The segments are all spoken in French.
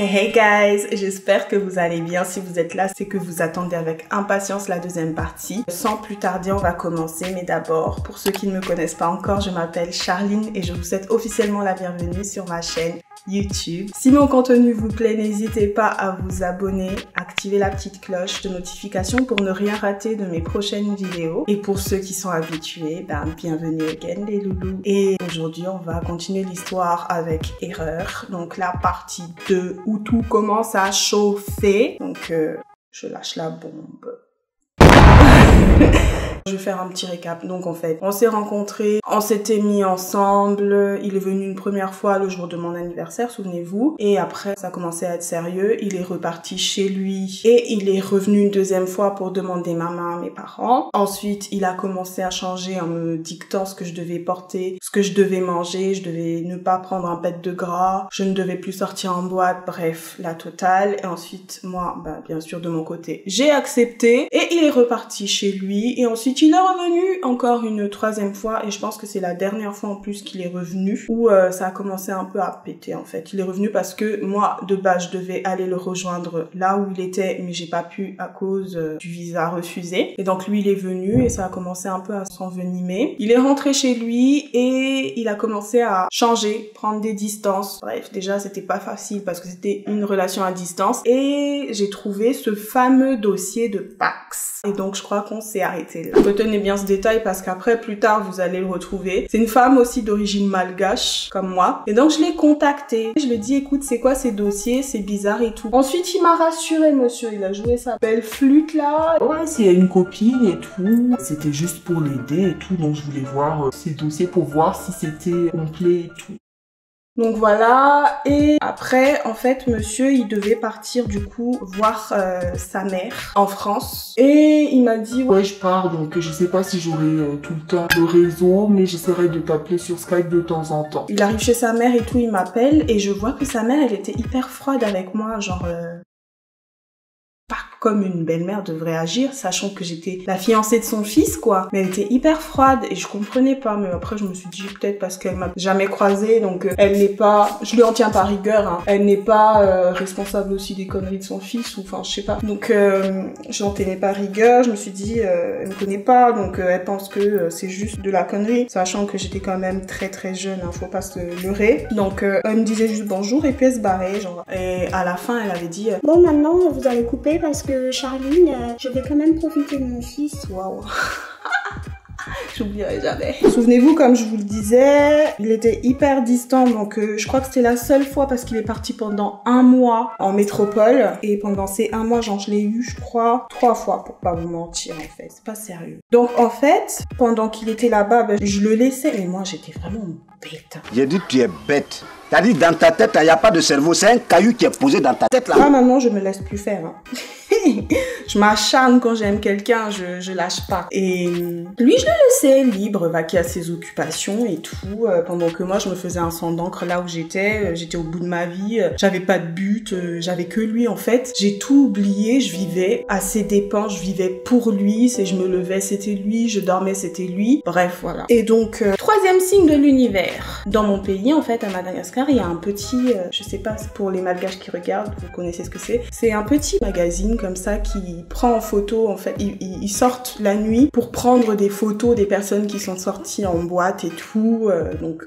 Hey guys, j'espère que vous allez bien. Si vous êtes là, c'est que vous attendez avec impatience la deuxième partie. Sans plus tarder, on va commencer. Mais d'abord, pour ceux qui ne me connaissent pas encore, je m'appelle Charline et je vous souhaite officiellement la bienvenue sur ma chaîne YouTube. Si mon contenu vous plaît, n'hésitez pas à vous abonner, activer la petite cloche de notification pour ne rien rater de mes prochaines vidéos. Et pour ceux qui sont habitués, bienvenue again les loulous. Et aujourd'hui, on va continuer l'histoire avec Erreur. Donc la partie 2 où tout commence à chauffer. Donc je lâche la bombe. Je vais faire un petit récap. Donc en fait, on s'est rencontrés, on s'était mis ensemble, il est venu une première fois le jour de mon anniversaire, souvenez-vous, et après ça commençait à être sérieux, il est reparti chez lui et il est revenu une deuxième fois pour demander ma main à mes parents. Ensuite, il a commencé à changer en me dictant ce que je devais porter, ce que je devais manger, je devais ne pas prendre un pet de gras, je ne devais plus sortir en boîte, bref, la totale. Et ensuite, moi, bien sûr de mon côté, j'ai accepté et il est reparti chez lui et ensuite il est revenu encore une troisième fois et je pense que c'est la dernière fois en plus qu'il est revenu où ça a commencé un peu à péter en fait. Il est revenu parce que moi de base je devais aller le rejoindre là où il était mais j'ai pas pu à cause du visa refusé et donc lui il est venu et ça a commencé un peu à s'envenimer. Il est rentré chez lui et il a commencé à changer, prendre des distances. Bref, déjà c'était pas facile parce que c'était une relation à distance et j'ai trouvé ce fameux dossier de Pax et donc je crois qu'on s'est arrêté là. Retenez bien ce détail parce qu'après, plus tard, vous allez le retrouver. C'est une femme aussi d'origine malgache, comme moi. Et donc, je l'ai contactée. Je lui ai dit, écoute, c'est quoi ces dossiers? C'est bizarre et tout. Ensuite, il m'a rassuré, monsieur. Il a joué sa belle flûte, là. Ouais, c'est une copine et tout. C'était juste pour l'aider et tout. Donc, je voulais voir ces dossiers pour voir si c'était complet et tout. Donc voilà, et après, en fait, monsieur, il devait partir du coup voir sa mère en France. Et il m'a dit... Ouais, je pars, donc je sais pas si j'aurai tout le temps le réseau, mais j'essaierai de t'appeler sur Skype de temps en temps. Il arrive chez sa mère et tout, il m'appelle, et je vois que sa mère, elle était hyper froide avec moi, genre... pas comme une belle-mère devrait agir, sachant que j'étais la fiancée de son fils, quoi. Mais elle était hyper froide et je comprenais pas. Mais après, je me suis dit peut-être parce qu'elle m'a jamais croisée, donc elle n'est pas... Je lui en tiens par rigueur, hein. Elle n'est pas responsable aussi des conneries de son fils, ou enfin, je sais pas. Donc, je n'en tenais pas rigueur. Je me suis dit, elle me connaît pas, donc elle pense que c'est juste de la connerie, sachant que j'étais quand même très très jeune, hein, faut pas se leurrer. Donc, elle me disait juste bonjour et puis elle se barrait, genre. Et à la fin, elle avait dit bon, maintenant, vous allez couper parce que Charline, je vais quand même profiter de mon fils. Waouh. J'oublierai jamais. Souvenez-vous, comme je vous le disais, il était hyper distant, donc je crois que c'était la seule fois parce qu'il est parti pendant 1 mois en métropole. Et pendant ces 1 mois, genre, je l'ai eu, je crois, 3 fois, pour pas vous mentir, en fait. C'est pas sérieux. Donc, en fait, pendant qu'il était là-bas, je le laissais, mais moi, j'étais vraiment bête. J'ai dit, tu es bête. T'as dit, dans ta tête, il n'y a pas de cerveau. C'est un caillou qui est posé dans ta tête, là. Ah, maintenant, je me laisse plus faire, hein. Je m'acharne quand j'aime quelqu'un, je lâche pas. Et lui, je le laissais libre, vaquer à ses occupations et tout, pendant que moi, je me faisais un sang d'encre là où j'étais. J'étais au bout de ma vie, j'avais pas de but, j'avais que lui en fait. J'ai tout oublié, je vivais à ses dépens, je vivais pour lui. Si je me levais, c'était lui, je dormais, c'était lui. Bref, voilà. Et donc, troisième signe de l'univers. Dans mon pays, en fait, à Madagascar, il y a un petit, je sais pas, pour les malgaches qui regardent, vous connaissez ce que c'est. C'est un petit magazine comme ça qui prend en photo, en fait, ils sortent la nuit pour prendre des photos des personnes qui sont sorties en boîte et tout. Donc,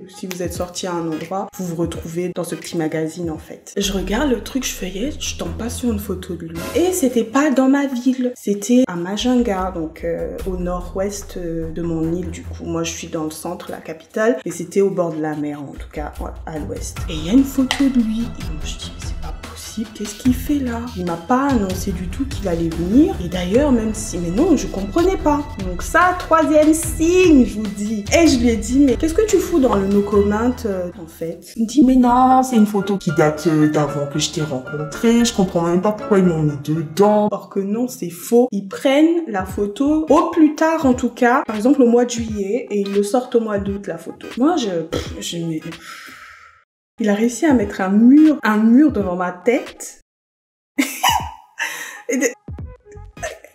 si vous êtes sortis à un endroit, vous vous retrouvez dans ce petit magazine, en fait. Je regarde le truc, je feuillette, je tombe pas sur une photo de lui. Et c'était pas dans ma ville, c'était à Majunga, donc au nord-ouest de mon île, du coup. Moi, je suis dans le centre, la capitale, et c'était au bord de la mer, en tout cas, ouais, à l'ouest. Et il y a une photo de lui, et donc je dis, c'est pas possible, qu'est-ce qu'il fait là? Il m'a pas annoncé du tout qu'il allait venir. Et d'ailleurs, même si... Mais non, je comprenais pas. Donc ça, troisième signe, je vous dis. Et je lui ai dit, mais qu'est-ce que tu fous dans le no comment, en fait? Il me dit, mais non, c'est une photo qui date d'avant que je t'ai rencontré. Je comprends même pas pourquoi ils m'ont mis dedans. Or que non, c'est faux. Ils prennent la photo au plus tard, en tout cas. Par exemple, au mois de juillet. Et ils le sortent au mois d'août, la photo. Moi, il a réussi à mettre un mur devant ma tête.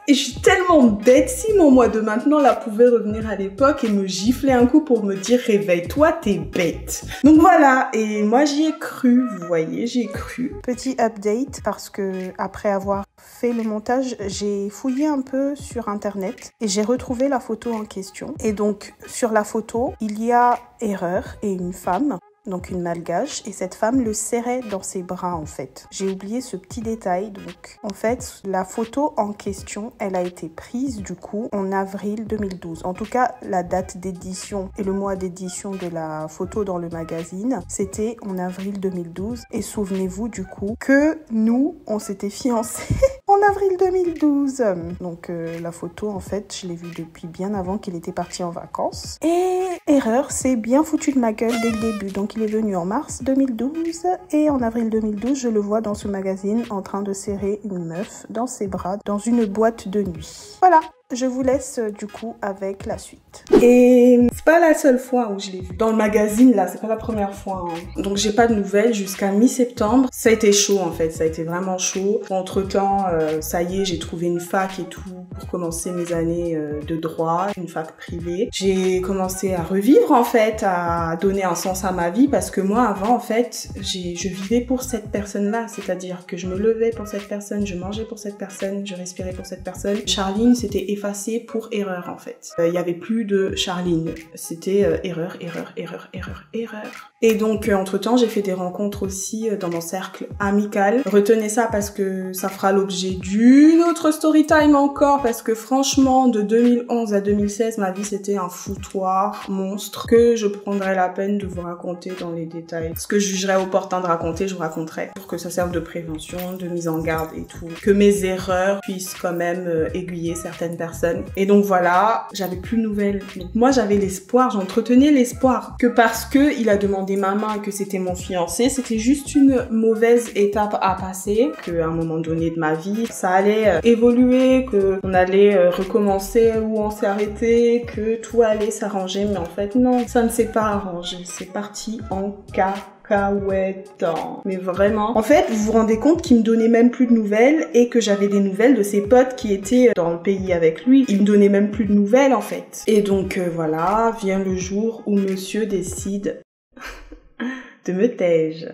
Et je suis tellement bête, si mon moi de maintenant là pouvait revenir à l'époque et me gifler un coup pour me dire réveille-toi, t'es bête. Donc voilà, et moi j'y ai cru, vous voyez, j'y ai cru. Petit update, parce que après avoir fait le montage, j'ai fouillé un peu sur internet et j'ai retrouvé la photo en question. Et donc sur la photo, il y a Erreur et une femme. Donc une malgache, et cette femme le serrait dans ses bras en fait. J'ai oublié ce petit détail, donc en fait la photo en question, elle a été prise du coup en avril 2012. En tout cas, la date d'édition et le mois d'édition de la photo dans le magazine, c'était en avril 2012. Et souvenez-vous du coup que nous, on s'était fiancés en avril 2012. Donc la photo en fait, je l'ai vue depuis bien avant qu'il était parti en vacances. Et Erreur, c'est bien foutu de ma gueule dès le début. Donc il est venu en mars 2012 et en avril 2012, je le vois dans ce magazine en train de serrer une meuf dans ses bras dans une boîte de nuit. Voilà. Je vous laisse du coup avec la suite. Et c'est pas la seule fois où je l'ai vu. Dans le magazine là, c'est pas la première fois. Hein. Donc j'ai pas de nouvelles jusqu'à mi-septembre. Ça a été chaud en fait, ça a été vraiment chaud. Entre temps, ça y est, j'ai trouvé une fac et tout pour commencer mes années de droit, une fac privée. J'ai commencé à revivre en fait, à donner un sens à ma vie parce que moi avant en fait, je vivais pour cette personne-là. C'est-à-dire que je me levais pour cette personne, je mangeais pour cette personne, je respirais pour cette personne. Charline, c'était effacé pour Erreur en fait. Il y avait plus de Charline, c'était Erreur. Et donc entre temps j'ai fait des rencontres aussi dans mon cercle amical. Retenez ça parce que ça fera l'objet d'une autre story time encore, parce que franchement de 2011 à 2016 ma vie c'était un foutoir monstre que je prendrais la peine de vous raconter dans les détails. Ce que je jugerais opportun de raconter, je vous raconterai pour que ça serve de prévention, de mise en garde et tout, que mes erreurs puissent quand même aiguiller certaines personnes. Et donc voilà, j'avais plus de nouvelles. Donc moi j'avais l'espoir, j'entretenais l'espoir que parce que il a demandé ma main et que c'était mon fiancé, c'était juste une mauvaise étape à passer, qu'à un moment donné de ma vie, ça allait évoluer, que on allait recommencer où on s'est arrêté, que tout allait s'arranger, mais en fait non, ça ne s'est pas arrangé, c'est parti en cacahuète. Mais vraiment, en fait, vous vous rendez compte qu'il me donnait même plus de nouvelles et que j'avais des nouvelles de ses potes qui étaient dans le pays avec lui. Il me donnait même plus de nouvelles en fait. Et donc voilà, vient le jour où monsieur décide de me tège.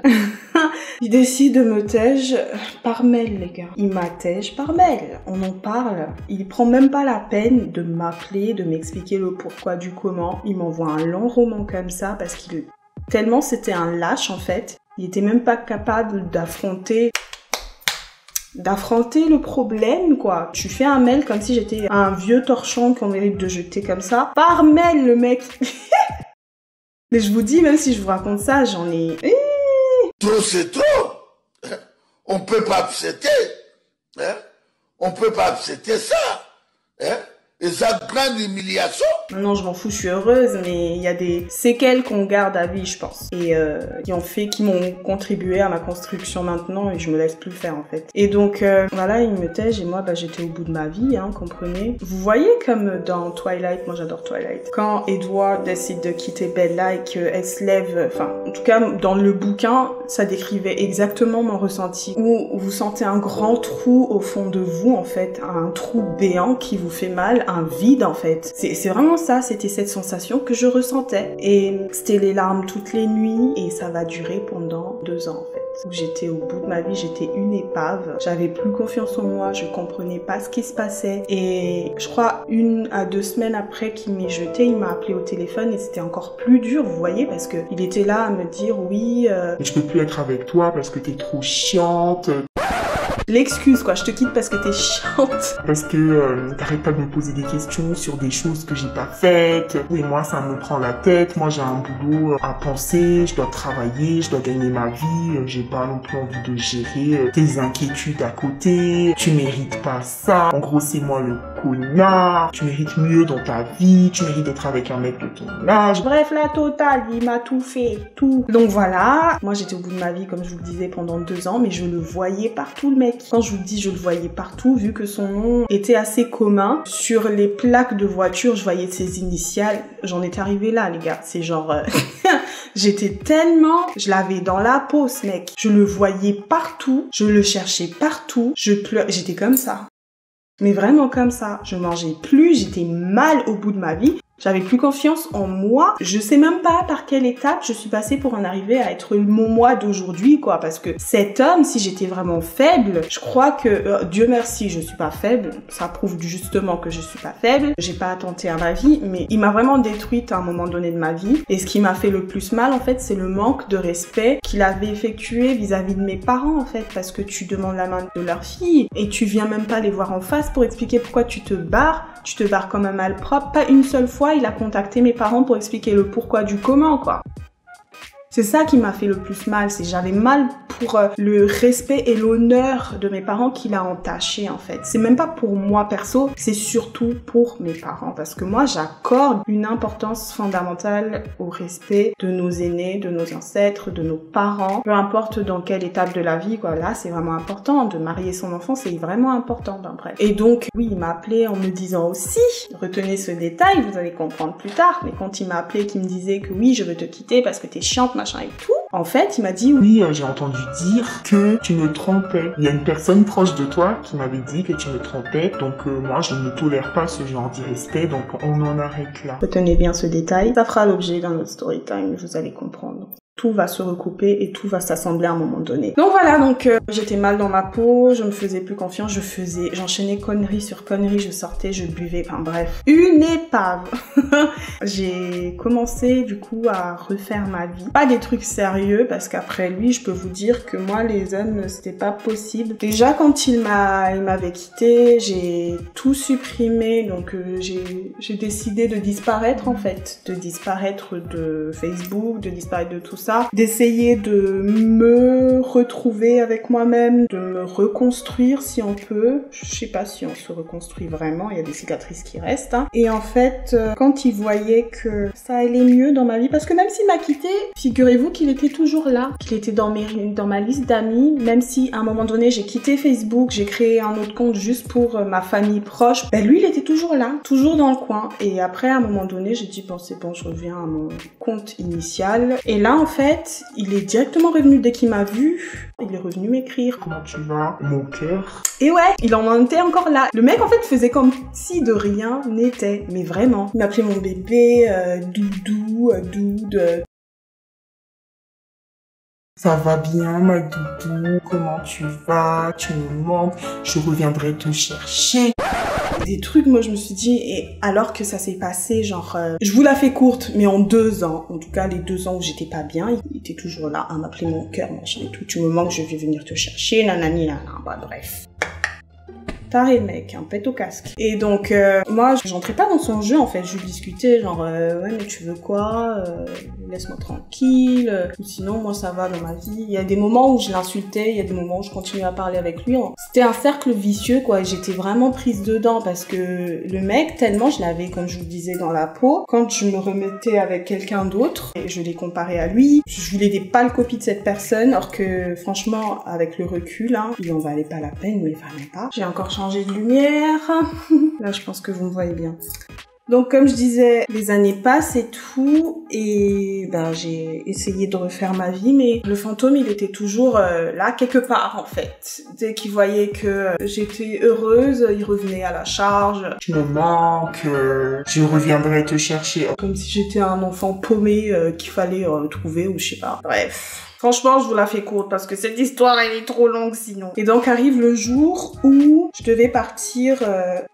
Il décide de me tège par mail, les gars. Il m'attège par mail. On en parle. Il prend même pas la peine de m'appeler, de m'expliquer le pourquoi du comment. Il m'envoie un long roman comme ça parce qu'il... Tellement c'était un lâche en fait. Il était même pas capable d'affronter le problème quoi. Tu fais un mail comme si j'étais un vieux torchon qu'on mérite de jeter comme ça. Par mail le mec. Mais je vous dis, même si je vous raconte ça, j'en ai... Trop c'est trop. On peut pas accepter. Hein? On peut pas accepter ça. Hein? Et ça grande humiliation. Non, je m'en fous, je suis heureuse, mais il y a des séquelles qu'on garde à vie, je pense. Et qui m'ont contribué à ma construction maintenant, et je me laisse plus faire en fait. Et donc, voilà, il me tège, et moi, j'étais au bout de ma vie, hein, comprenez. Vous voyez comme dans Twilight, moi j'adore Twilight, quand Edward décide de quitter Bella et qu'elle se lève, enfin, en tout cas, dans le bouquin, ça décrivait exactement mon ressenti, où vous sentez un grand trou au fond de vous, en fait, un trou béant qui vous fait mal, un vide en fait. C'est vraiment ça, c'était cette sensation que je ressentais. Et c'était les larmes toutes les nuits et ça va durer pendant 2 ans en fait. Où j'étais au bout de ma vie, j'étais une épave. J'avais plus confiance en moi, je comprenais pas ce qui se passait. Et je crois 1 à 2 semaines après qu'il m'ait jeté, il m'a appelé au téléphone et c'était encore plus dur, vous voyez, parce que il était là à me dire oui... Je peux plus être avec toi parce que t'es trop chiante. L'excuse quoi, je te quitte parce que t'es chiante. Parce que t'arrêtes pas de me poser des questions sur des choses que j'ai pas faites. Oui, moi ça me prend la tête, moi j'ai un boulot à penser, je dois travailler, je dois gagner ma vie, j'ai pas non plus envie de gérer tes inquiétudes à côté, tu mérites pas ça, en gros c'est moi le connard, tu mérites mieux dans ta vie, tu mérites d'être avec un mec de ton âge. Bref, la totale, il m'a tout fait, tout. Donc voilà, moi j'étais au bout de ma vie comme je vous le disais pendant 2 ans, mais je le voyais partout le mec. Quand je vous dis je le voyais partout, vu que son nom était assez commun, sur les plaques de voiture, je voyais ses initiales. J'en étais arrivée là, les gars. C'est genre... j'étais tellement... Je l'avais dans la peau, ce mec. Je le voyais partout. Je le cherchais partout. Je pleurais. J'étais comme ça. Mais vraiment comme ça. Je mangeais plus, j'étais mal au bout de ma vie. J'avais plus confiance en moi. Je sais même pas par quelle étape je suis passée pour en arriver à être mon moi d'aujourd'hui, quoi. Parce que cet homme, si j'étais vraiment faible, je crois que, Dieu merci, je suis pas faible. Ça prouve justement que je suis pas faible. J'ai pas attenté à ma vie, mais il m'a vraiment détruite à un moment donné de ma vie. Et ce qui m'a fait le plus mal, en fait, c'est le manque de respect qu'il avait effectué vis-à-vis de mes parents, en fait. Parce que tu demandes la main de leur fille et tu viens même pas les voir en face pour expliquer pourquoi tu te barres. Tu te barres comme un malpropre. Pas une seule fois, il a contacté mes parents pour expliquer le pourquoi du comment, quoi. C'est ça qui m'a fait le plus mal, c'est j'avais mal pour le respect et l'honneur de mes parents qu'il a entaché, en fait. C'est même pas pour moi perso, c'est surtout pour mes parents, parce que moi j'accorde une importance fondamentale au respect de nos aînés, de nos ancêtres, de nos parents, peu importe dans quelle étape de la vie, quoi. Là c'est vraiment important, de marier son enfant c'est vraiment important, ben bref. Et donc oui, il m'a appelé en me disant aussi, retenez ce détail, vous allez comprendre plus tard, mais quand il m'a appelé, qu'il me disait que oui, je veux te quitter parce que t'es chiante, machin et tout. En fait, il m'a dit oui, j'ai entendu dire que tu me trompais. Il y a une personne proche de toi qui m'avait dit que tu me trompais. Donc moi, je ne tolère pas ce genre d'irrespect. Donc on en arrête là. Retenez bien ce détail. Ça fera l'objet dans notre story time. Vous allez comprendre. Tout va se recouper et tout va s'assembler à un moment donné. Donc voilà, donc j'étais mal dans ma peau, je me faisais plus confiance, j'enchaînais conneries sur conneries, je sortais, je buvais, enfin bref, une épave. J'ai commencé du coup à refaire ma vie. Pas des trucs sérieux parce qu'après lui, je peux vous dire que moi les hommes, c'était pas possible. Déjà quand il m'avait quitté, j'ai tout supprimé, donc j'ai décidé de disparaître en fait, de disparaître de Facebook, de disparaître de tout ça. D'essayer de me retrouver avec moi-même, de me reconstruire si on peut. Je sais pas si on se reconstruit vraiment, il y a des cicatrices qui restent. Hein. Et en fait, quand il voyait que ça allait mieux dans ma vie, parce que même s'il m'a quitté, figurez-vous qu'il était toujours là, qu'il était dans ma liste d'amis, même si à un moment donné j'ai quitté Facebook, j'ai créé un autre compte juste pour ma famille proche, ben lui il était toujours là, toujours dans le coin. Et après à un moment donné j'ai dit bon c'est bon, je reviens à mon compte initial. Et là en fait, il est directement revenu dès qu'il m'a vu. Il est revenu m'écrire. Comment tu vas, mon cœur? Et ouais, il en était encore là. Le mec, en fait, faisait comme si de rien n'était. Mais vraiment. Il m'appelait mon bébé, doudou, doud. Ça va bien, ma doudou? Comment tu vas? Tu me manques? Je reviendrai te chercher. Des trucs, moi je me suis dit, et alors que ça s'est passé, genre, je vous la fais courte, mais en 2 ans, en tout cas les 2 ans où j'étais pas bien, il était toujours là à m'appeler mon cœur, machin et tout, tu me manques, je vais venir te chercher, nanani, nanana, bah bref. Taré le mec, un pète au casque. Et donc, moi, j'entrais pas dans son jeu, en fait. Je lui discutais, genre, ouais, mais tu veux quoi? Laisse-moi tranquille. Ou sinon, moi, ça va dans ma vie. Il y a des moments où je l'insultais, il y a des moments où je continuais à parler avec lui. C'était un cercle vicieux, quoi. J'étais vraiment prise dedans parce que le mec, tellement je l'avais, comme je vous le disais, dans la peau. Quand je me remettais avec quelqu'un d'autre, et je l'ai comparé à lui, je voulais des pâles copies de cette personne, alors que, franchement, avec le recul, hein, il en valait pas la peine, mais vraiment pas. J'ai encore changé de lumière. Là, je pense que vous me voyez bien. Donc, comme je disais, les années passent et tout, et ben, j'ai essayé de refaire ma vie, mais le fantôme, il était toujours là, quelque part, en fait. Dès qu'il voyait que j'étais heureuse, il revenait à la charge. Tu me manques, je reviendrai te chercher. Comme si j'étais un enfant paumé qu'il fallait trouver, ou je sais pas. Bref. Franchement, je vous la fais courte parce que cette histoire, elle est trop longue sinon. Et donc arrive le jour où je devais partir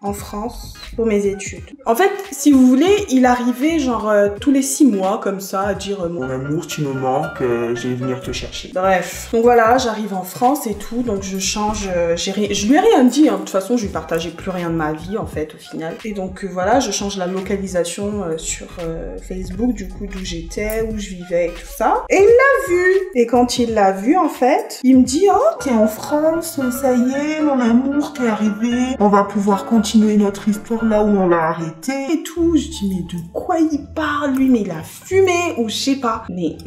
en France pour mes études. En fait, si vous voulez, il arrivait genre tous les 6 mois comme ça à dire mon amour, tu me manques, je vais venir te chercher. Bref. Donc voilà, j'arrive en France et tout, donc je change, je lui ai rien dit, hein. De toute façon, je lui partageais plus rien de ma vie en fait au final. Et donc voilà, je change la localisation sur Facebook du coup d'où j'étais, où je vivais et tout ça. Et il l'a vu. Et quand il l'a vu, en fait, il me dit « Oh, t'es en France, ça y est, mon amour, t'es arrivé. On va pouvoir continuer notre histoire là où on l'a arrêté. » Et tout. Je dis « Mais de quoi il parle, lui? Mais il a fumé ou je sais pas. » Mais...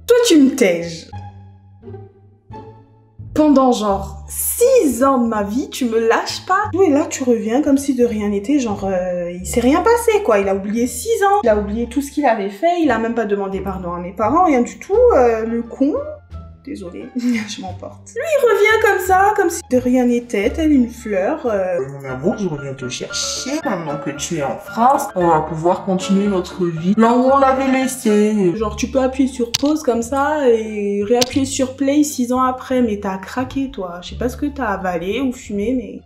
Toi, tu me tèges. Pendant genre 6 ans de ma vie, tu me lâches pas. Et là, tu reviens comme si de rien n'était, genre, il s'est rien passé, quoi. Il a oublié 6 ans. Il a oublié tout ce qu'il avait fait. Il a même pas demandé pardon à mes parents, rien du tout. Le con. désolée, je m'emporte. Lui, il revient comme ça, comme si de rien n'était, telle une fleur. Mon amour, je reviens te chercher. Maintenant que tu es en France, on va pouvoir continuer notre vie là où on l'avait laissé. Genre, tu peux appuyer sur pause comme ça et réappuyer sur play 6 ans après, mais t'as craqué, toi. Je sais pas ce que t'as avalé ou fumé, mais...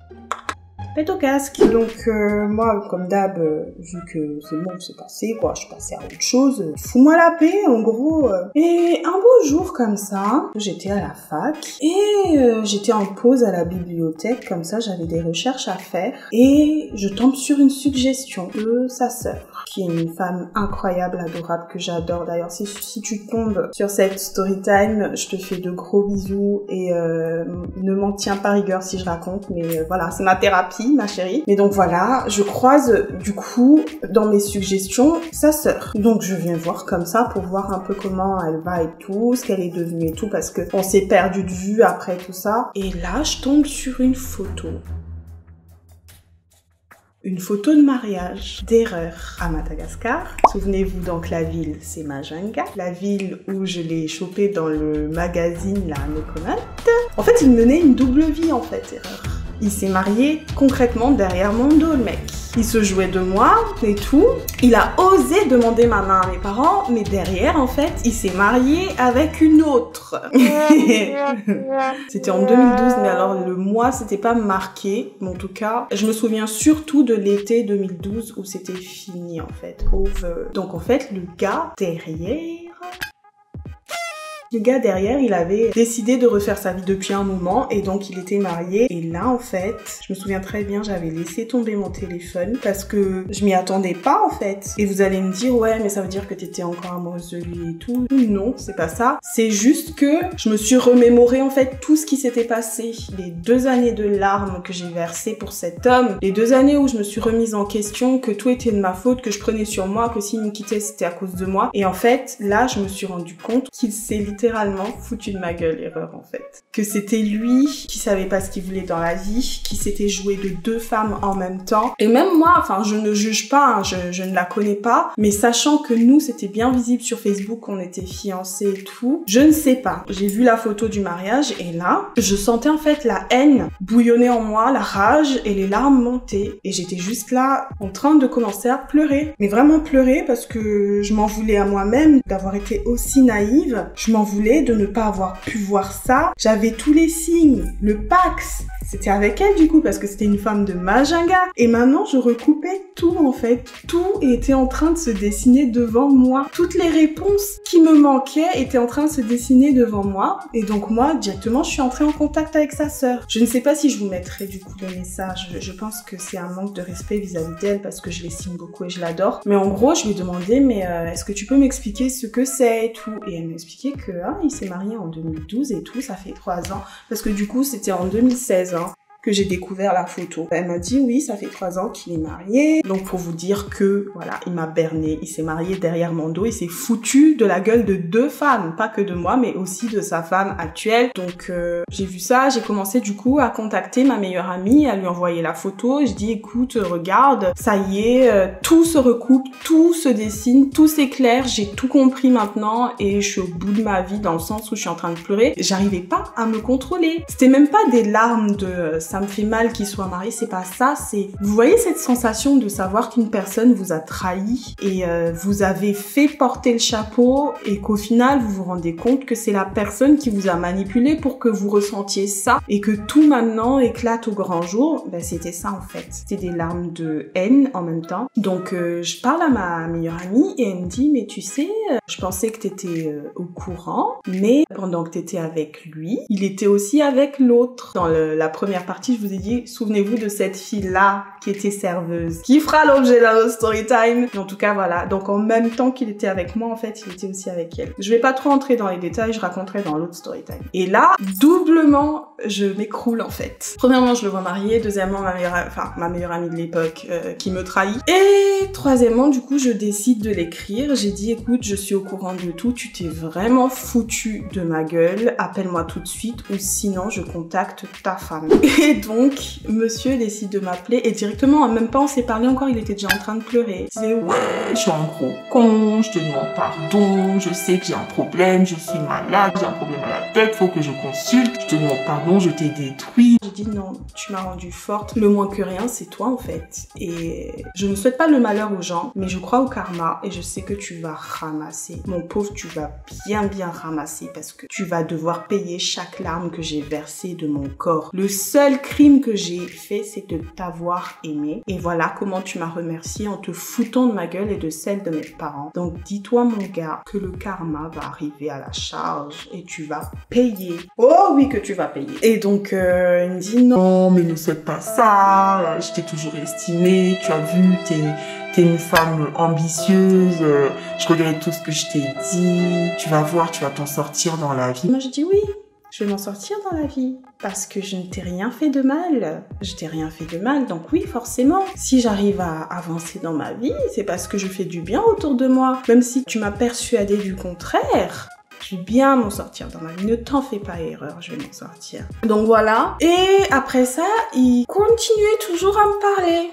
Pète au casque. Donc moi, comme d'hab, vu que c'est bon, c'est passé, quoi, je suis passée à autre chose. Fous-moi la paix, en gros. Et un beau jour comme ça, j'étais à la fac et j'étais en pause à la bibliothèque, comme ça, j'avais des recherches à faire et je tombe sur une suggestion de sa sœur, qui est une femme incroyable, adorable, que j'adore. D'ailleurs, si tu tombes sur cette story time, je te fais de gros bisous et ne m'en tiens pas rigueur si je raconte, mais voilà, c'est ma thérapie, ma chérie. Mais donc voilà, je croise du coup dans mes suggestions sa sœur. Donc je viens voir comme ça pour voir un peu comment elle va et tout, ce qu'elle est devenue et tout, parce que on s'est perdu de vue après tout ça. Et là, je tombe sur une photo. Une photo de mariage d'erreur à Madagascar. Souvenez-vous donc, la ville, c'est Majunga. La ville où je l'ai chopé dans le magazine, la Mekonat. En fait, il menait une double vie, en fait, erreur. Il s'est marié concrètement derrière mon dos, le mec. Il se jouait de moi et tout. Il a osé demander ma main à mes parents, mais derrière, en fait, il s'est marié avec une autre. C'était en 2012, mais alors le mois, c'était pas marqué. Mais en tout cas, je me souviens surtout de l'été 2012 où c'était fini, en fait. Donc, en fait, le gars derrière, il avait décidé de refaire sa vie depuis un moment et donc il était marié. Et là, en fait, je me souviens très bien, j'avais laissé tomber mon téléphone parce que je m'y attendais pas, en fait. Et vous allez me dire, ouais, mais ça veut dire que t'étais encore amoureuse de lui et tout. Non, c'est pas ça. C'est juste que je me suis remémoré, en fait, tout ce qui s'était passé. Les 2 années de larmes que j'ai versées pour cet homme. Les 2 années où je me suis remise en question, que tout était de ma faute, que je prenais sur moi, que s'il me quittait, c'était à cause de moi. Et en fait, là, je me suis rendu compte qu'il s'est littéralement foutu de ma gueule, erreur, en fait. Que c'était lui qui savait pas ce qu'il voulait dans la vie, qui s'était joué de 2 femmes en même temps. Et même moi, enfin, je ne juge pas, hein, je ne la connais pas, mais sachant que nous, c'était bien visible sur Facebook qu'on était fiancés et tout, je ne sais pas. J'ai vu la photo du mariage et là, je sentais en fait la haine bouillonner en moi, la rage et les larmes monter. Et j'étais juste là, en train de commencer à pleurer. Mais vraiment pleurer parce que je m'en voulais à moi-même d'avoir été aussi naïve. Je m'en voulais de ne pas avoir pu voir ça. J'avais tous les signes. Le Pax, c'était avec elle du coup parce que c'était une femme de Majunga. Et maintenant, je recoupais tout en fait. Tout était en train de se dessiner devant moi. Toutes les réponses qui me manquaient étaient en train de se dessiner devant moi. Et donc moi, directement, je suis entrée en contact avec sa sœur. Je ne sais pas si je vous mettrai du coup le message. Je pense que c'est un manque de respect vis-à-vis d'elle parce que je l'estime beaucoup et je l'adore. Mais en gros, je lui ai demandé, mais est-ce que tu peux m'expliquer ce que c'est et tout? Et elle m'a expliqué que il s'est marié en 2012 et tout, ça fait 3 ans. Parce que du coup, c'était en 2016, hein, que j'ai découvert la photo. Elle m'a dit, oui, ça fait 3 ans qu'il est marié. Donc, pour vous dire que, voilà, il m'a berné. Il s'est marié derrière mon dos. Il s'est foutu de la gueule de 2 femmes. Pas que de moi, mais aussi de sa femme actuelle. Donc, j'ai vu ça. J'ai commencé, du coup, à contacter ma meilleure amie, à lui envoyer la photo. Je dis, écoute, regarde, ça y est, tout se recoupe, tout se dessine, tout s'éclaire. J'ai tout compris maintenant et je suis au bout de ma vie dans le sens où je suis en train de pleurer. J'arrivais pas à me contrôler. C'était même pas des larmes de ça me fait mal qu'il soit marié, c'est pas ça, c'est... Vous voyez cette sensation de savoir qu'une personne vous a trahi et vous avez fait porter le chapeau et qu'au final, vous vous rendez compte que c'est la personne qui vous a manipulé pour que vous ressentiez ça et que tout maintenant éclate au grand jour. Ben, c'était ça en fait. C'était des larmes de haine en même temps. Donc, je parle à ma meilleure amie et elle me dit, mais tu sais, je pensais que t'étais au courant, mais pendant que t'étais avec lui, il était aussi avec l'autre. Dans la première partie, je vous ai dit, souvenez-vous de cette fille-là qui était serveuse, qui fera l'objet d'un autre story time. Mais en tout cas, voilà. Donc, en même temps qu'il était avec moi, en fait, il était aussi avec elle. Je vais pas trop entrer dans les détails, je raconterai dans l'autre story time. Et là, doublement, je m'écroule, en fait. Premièrement, je le vois marié. Deuxièmement, ma meilleure amie de l'époque qui me trahit. Et troisièmement, du coup, je décide de l'écrire. J'ai dit, écoute, je suis au courant de tout. Tu t'es vraiment foutu de ma gueule. Appelle-moi tout de suite ou sinon, je contacte ta femme. Et Et donc, monsieur décide de m'appeler et directement, même pas on s'est parlé encore, il était déjà en train de pleurer. Il disait Ouais, je suis un gros con, je te demande pardon, je sais que j'ai un problème, je suis malade, j'ai un problème à la tête, faut que je consulte, je te demande pardon, je t'ai détruit. J'ai dit non, tu m'as rendue forte. Le moins que rien, c'est toi en fait. Et je ne souhaite pas le malheur aux gens, mais je crois au karma et je sais que tu vas ramasser. Mon pauvre, tu vas bien ramasser parce que tu vas devoir payer chaque larme que j'ai versée de mon corps. Le seul crime que j'ai fait, c'est de t'avoir aimé. Et voilà comment tu m'as remercié en te foutant de ma gueule et de celle de mes parents. Donc dis-toi mon gars que le karma va arriver à la charge et tu vas payer. Oh oui que tu vas payer. Et donc il me dit non Non, mais ne souhaite pas ça, je t'ai toujours estimé, tu as vu, t'es une femme ambitieuse, je regrette tout ce que je t'ai dit, tu vas voir, tu vas t'en sortir dans la vie. Moi je dis oui, je vais m'en sortir dans la vie parce que je ne t'ai rien fait de mal. Je t'ai rien fait de mal, donc oui, forcément. Si j'arrive à avancer dans ma vie, c'est parce que je fais du bien autour de moi. Même si tu m'as persuadé du contraire, je vais bien m'en sortir dans ma vie. Ne t'en fais pas erreur, je vais m'en sortir. Donc voilà. Et après ça, il continuait toujours à me parler.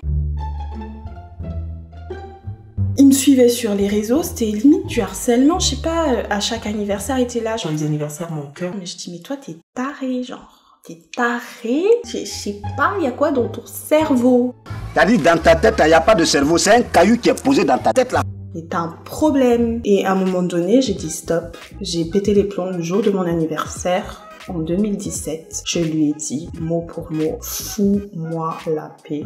Il me suivait sur les réseaux, c'était limite du harcèlement, je sais pas, à chaque anniversaire, il était là. Joyeux anniversaire, mon cœur. Mais je dis, mais toi, t'es taré, genre. T'es taré. Je sais pas, il y a quoi dans ton cerveau? T'as dit dans ta tête, il n'y a pas de cerveau, c'est un caillou qui est posé dans ta tête là. Et t'as un problème. Et à un moment donné, j'ai dit stop. J'ai pété les plombs le jour de mon anniversaire. En 2017, je lui ai dit, mot pour mot, fous-moi la paix.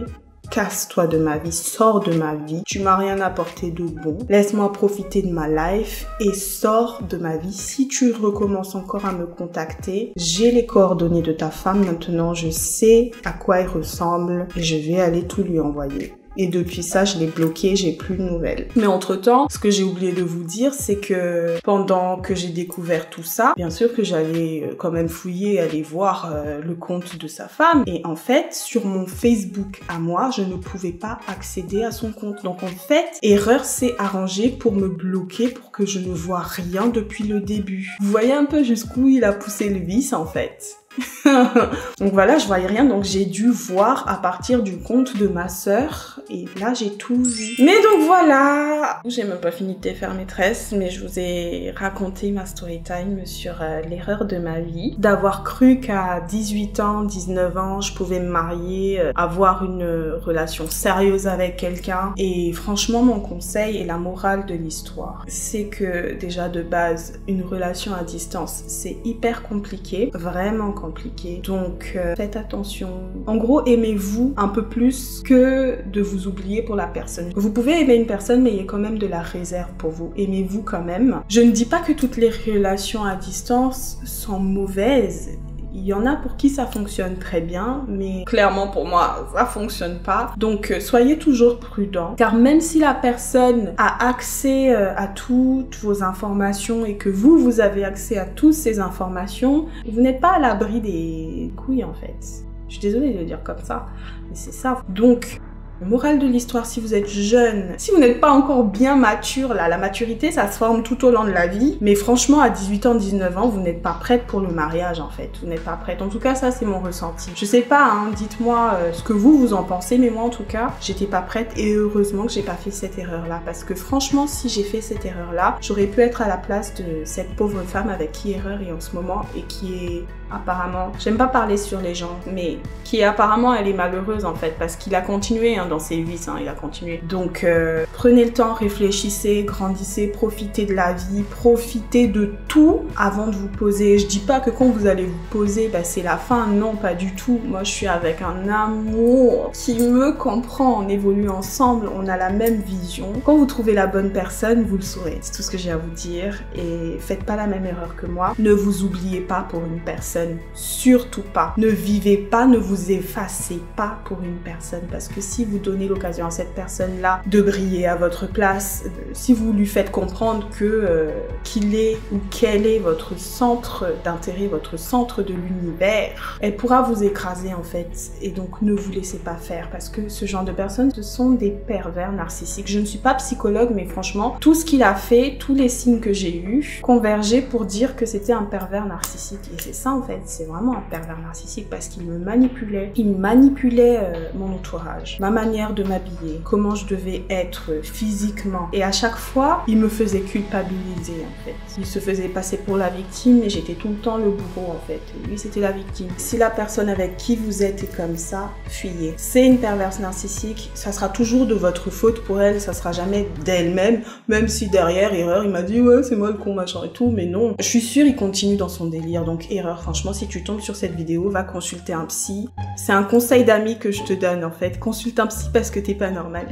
Casse-toi de ma vie, sors de ma vie, tu m'as rien apporté de bon, laisse-moi profiter de ma life et sors de ma vie. Si tu recommences encore à me contacter, j'ai les coordonnées de ta femme maintenant, je sais à quoi elle ressemble et je vais aller tout lui envoyer. Et depuis ça, je l'ai bloqué, j'ai plus de nouvelles. Mais entre-temps, ce que j'ai oublié de vous dire, c'est que pendant que j'ai découvert tout ça, bien sûr que j'allais quand même fouiller, aller voir le compte de sa femme. Et en fait, sur mon Facebook à moi, je ne pouvais pas accéder à son compte. Donc en fait, Erreur s'est arrangée pour me bloquer pour que je ne vois rien depuis le début. Vous voyez un peu jusqu'où il a poussé le vice en fait. Donc voilà, je voyais rien, donc j'ai dû voir à partir du compte de ma sœur et là j'ai tout vu. Mais donc voilà, j'ai même pas fini de défaire maîtresse, mais je vous ai raconté ma story time sur l'erreur de ma vie, d'avoir cru qu'à 18 ans, 19 ans, je pouvais me marier, avoir une relation sérieuse avec quelqu'un. Et franchement, mon conseil et la morale de l'histoire, c'est que déjà de base, une relation à distance, c'est hyper compliqué, vraiment compliqué. Donc faites attention. En gros, aimez-vous un peu plus que de vous oublier pour la personne. Vous pouvez aimer une personne, mais il y a quand même de la réserve pour vous. Aimez-vous quand même. Je ne dis pas que toutes les relations à distance sont mauvaises. Il y en a pour qui ça fonctionne très bien, mais clairement pour moi, ça fonctionne pas. Donc soyez toujours prudents, car même si la personne a accès à toutes vos informations et que vous avez accès à toutes ces informations, vous n'êtes pas à l'abri des couilles en fait. Je suis désolée de le dire comme ça, mais c'est ça. Donc, morale de l'histoire, si vous êtes jeune, si vous n'êtes pas encore bien mature, là, la maturité, ça se forme tout au long de la vie. Mais franchement, à 18 ans, 19 ans, vous n'êtes pas prête pour le mariage, en fait. Vous n'êtes pas prête. En tout cas, ça, c'est mon ressenti. Je sais pas, hein, dites-moi ce que vous en pensez, mais moi, en tout cas, j'étais pas prête et heureusement que j'ai pas fait cette erreur-là. Parce que franchement, si j'ai fait cette erreur-là, j'aurais pu être à la place de cette pauvre femme avec qui Erreur est en ce moment et qui est apparemment, j'aime pas parler sur les gens, mais qui est apparemment, elle est malheureuse, en fait, parce qu'il a continué, hein, dans ses vices, hein, il a continué. Donc, prenez le temps, réfléchissez, grandissez, profitez de la vie, profitez de tout avant de vous poser. Je dis pas que quand vous allez vous poser, bah, c'est la fin, non, pas du tout. Moi, je suis avec un amour qui me comprend, on évolue ensemble, on a la même vision. Quand vous trouvez la bonne personne, vous le saurez. C'est tout ce que j'ai à vous dire et faites pas la même erreur que moi. Ne vous oubliez pas pour une personne, surtout pas. Ne vivez pas, ne vous effacez pas pour une personne parce que si vous donnez l'occasion à cette personne-là de briller à votre place, si vous lui faites comprendre que qu'il est ou qu'elle est votre centre d'intérêt, votre centre de l'univers, elle pourra vous écraser en fait. Et donc ne vous laissez pas faire parce que ce genre de personnes, ce sont des pervers narcissiques. Je ne suis pas psychologue, mais franchement, tout ce qu'il a fait, tous les signes que j'ai eus convergeaient pour dire que c'était un pervers narcissique. Et c'est ça en fait. fait, c'est vraiment un pervers narcissique parce qu'il me manipulait. Il manipulait mon entourage, ma manière de m'habiller, comment je devais être physiquement. Et à chaque fois, il me faisait culpabiliser en fait. Il se faisait passer pour la victime et j'étais tout le temps le bourreau en fait. Et lui, c'était la victime. Si la personne avec qui vous êtes est comme ça, fuyez. C'est une perverse narcissique, ça sera toujours de votre faute pour elle, ça sera jamais d'elle-même, même si derrière, erreur, il m'a dit ouais, c'est moi le con, machin et tout, mais non. Je suis sûre, il continue dans son délire, donc erreur, franchement, si tu tombes sur cette vidéo, va consulter un psy. C'est un conseil d'amis que je te donne en fait, consulte un psy parce que t'es pas normal.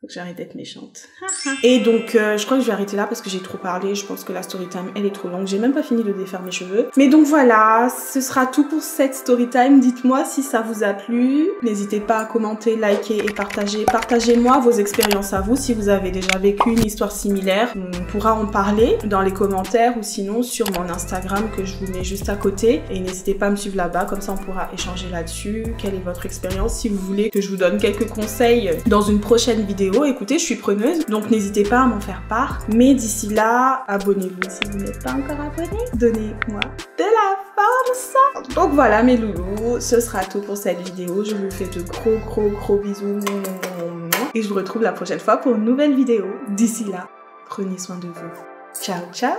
Faut que j'arrête d'être méchante. Et donc, je crois que je vais arrêter là parce que j'ai trop parlé. Je pense que la story time, elle est trop longue. J'ai même pas fini de défaire mes cheveux. Mais donc voilà, ce sera tout pour cette story time. Dites-moi si ça vous a plu. N'hésitez pas à commenter, liker et partager. Partagez-moi vos expériences à vous. Si vous avez déjà vécu une histoire similaire, on pourra en parler dans les commentaires ou sinon sur mon Instagram que je vous mets juste à côté. Et n'hésitez pas à me suivre là-bas. Comme ça, on pourra échanger là-dessus. Quelle est votre expérience? Si vous voulez que je vous donne quelques conseils dans une prochaine vidéo, écoutez, je suis preneuse, donc n'hésitez pas à m'en faire part. Mais d'ici là, abonnez-vous si vous n'êtes pas encore abonné. Donnez-moi de la force. Donc voilà mes loulous, ce sera tout pour cette vidéo. Je vous fais de gros bisous. Et je vous retrouve la prochaine fois pour une nouvelle vidéo. D'ici là, prenez soin de vous. Ciao, ciao.